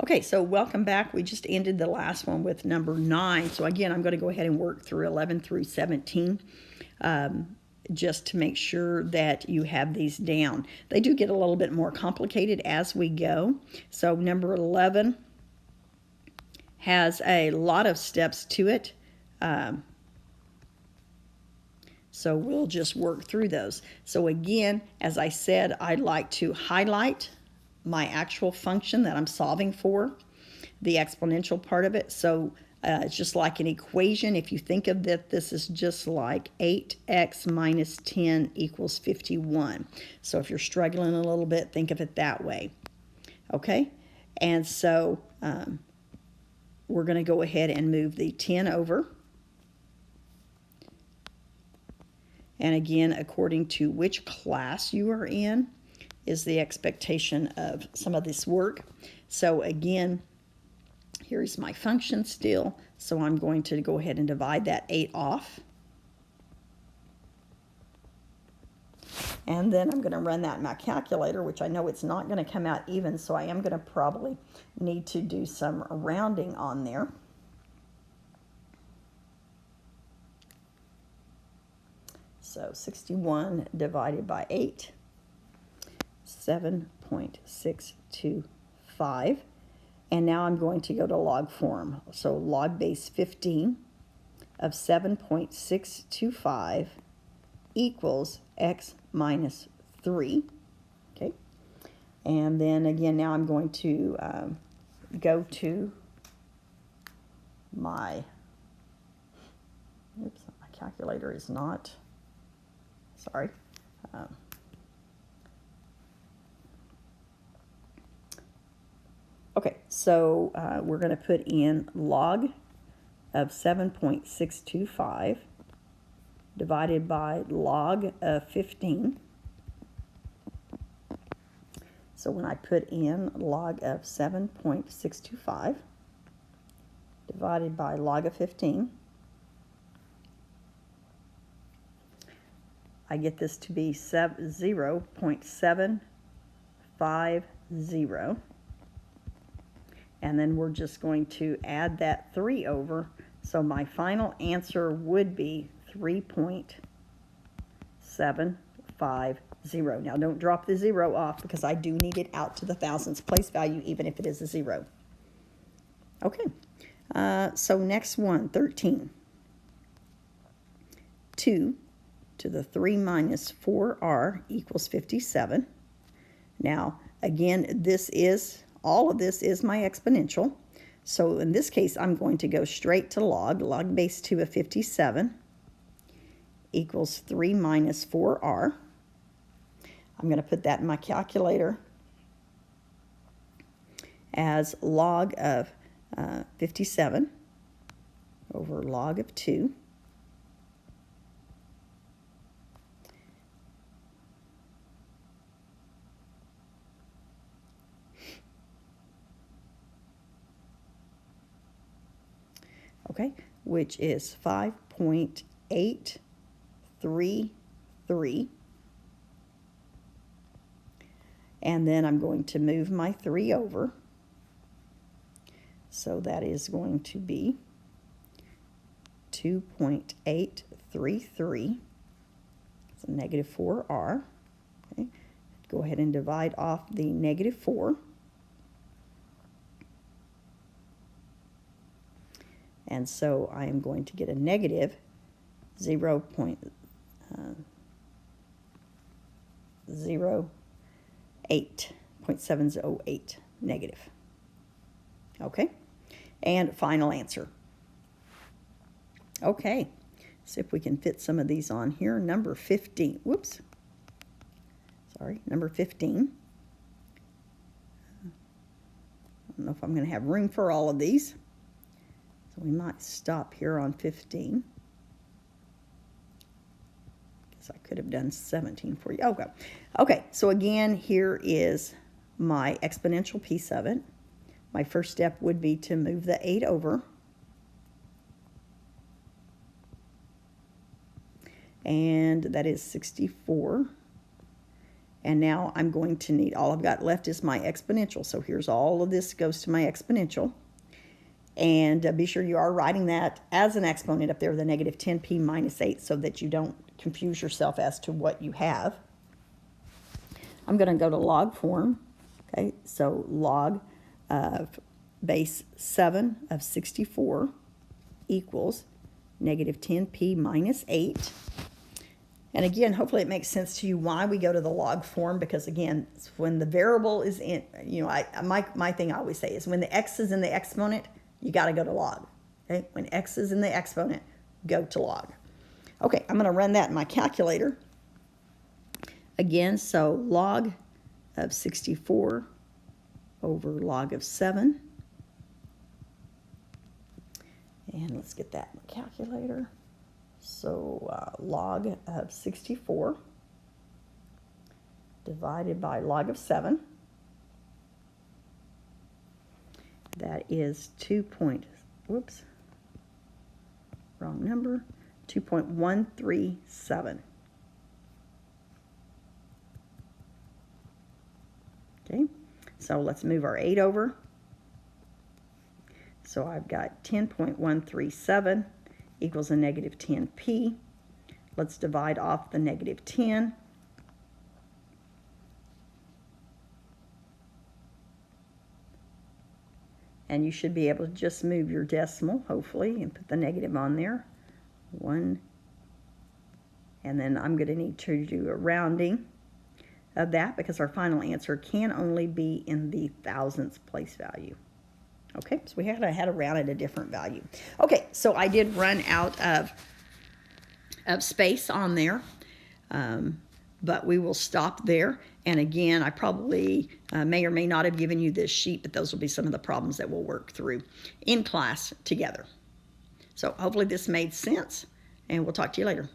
Okay, so welcome back. We just ended the last one with number 9. So again, I'm going to go ahead and work through 11 through 17 just to make sure that you have these down. They do get a little bit more complicated as we go. So number 11 has a lot of steps to it. So we'll just work through those. So again, as I said, I'd like to highlight my actual function that I'm solving for, the exponential part of it. So it's just like an equation. If you think of that, this is just like 8x minus 10 equals 51. So if you're struggling a little bit, think of it that way. Okay? And so we're going to go ahead and move the 10 over. And again, according to which class you are in is the expectation of some of this work. So again, here's my function still. So I'm going to go ahead and divide that 8 off. And then I'm going to run that in my calculator, which I know it's not going to come out even, so I am going to probably need to do some rounding on there. So 61 divided by 8, 7.625. And now I'm going to go to log form. So log base 15 of 7.625 equals x minus 3. Okay. And then again, now I'm going to go to my, oops, my calculator is not, sorry. Okay, so we're going to put in log of 7.625 divided by log of 15. So when I put in log of 7.625 divided by log of 15, I get this to be 0.750. And then we're just going to add that 3 over. So my final answer would be 3.750. Now don't drop the 0 off because I do need it out to the thousandths place value even if it is a 0. Okay, so next one, 13. 2 to the 3 minus 4r equals 57. Now, again, all of this is my exponential. So in this case, I'm going to go straight to log base 2 of 57 equals 3 minus 4r. I'm going to put that in my calculator as log of 57 over log of 2. Okay, which is 5.833. And then I'm going to move my 3 over. So that is going to be 2.833. It's a negative 4r. Okay. Go ahead and divide off the negative 4. And so I am going to get a negative 0.708 negative. Okay, and final answer. Okay, see if we can fit some of these on here. Number 15, whoops, sorry, number 15. I don't know if I'm going to have room for all of these. So we might stop here on 15. Guess I could have done 17 for you. Okay. Okay, so again, here is my exponential piece of it. My first step would be to move the 8 over. And that is 64. And now I'm going to need, all I've got left is my exponential. So here's all of this goes to my exponential. And be sure you are writing that as an exponent up there, the negative 10p minus 8, so that you don't confuse yourself as to what you have. I'm going to go to log form. Okay, so log of base 7 of 64 equals negative 10p minus 8. And again, hopefully it makes sense to you why we go to the log form, because again, when the variable is in, my thing I always say is when the x is in the exponent, you got to go to log. Okay, when x is in the exponent, go to log. Okay, I'm going to run that in my calculator. Again, so log of 64 over log of 7. And let's get that in the calculator. So log of 64 divided by log of 7. That is 2.137. Okay, so let's move our 8 over. So I've got 10.137 equals a negative 10p. Let's divide off the negative 10. And you should be able to just move your decimal, hopefully, and put the negative on there. 1. And then I'm going to need to do a rounding of that, because our final answer can only be in the thousandths place value. Okay, so we had to round at a different value. Okay, so I did run out of space on there, but we will stop there. And again, I probably may or may not have given you this sheet, but those will be some of the problems that we'll work through in class together. So hopefully this made sense, and we'll talk to you later.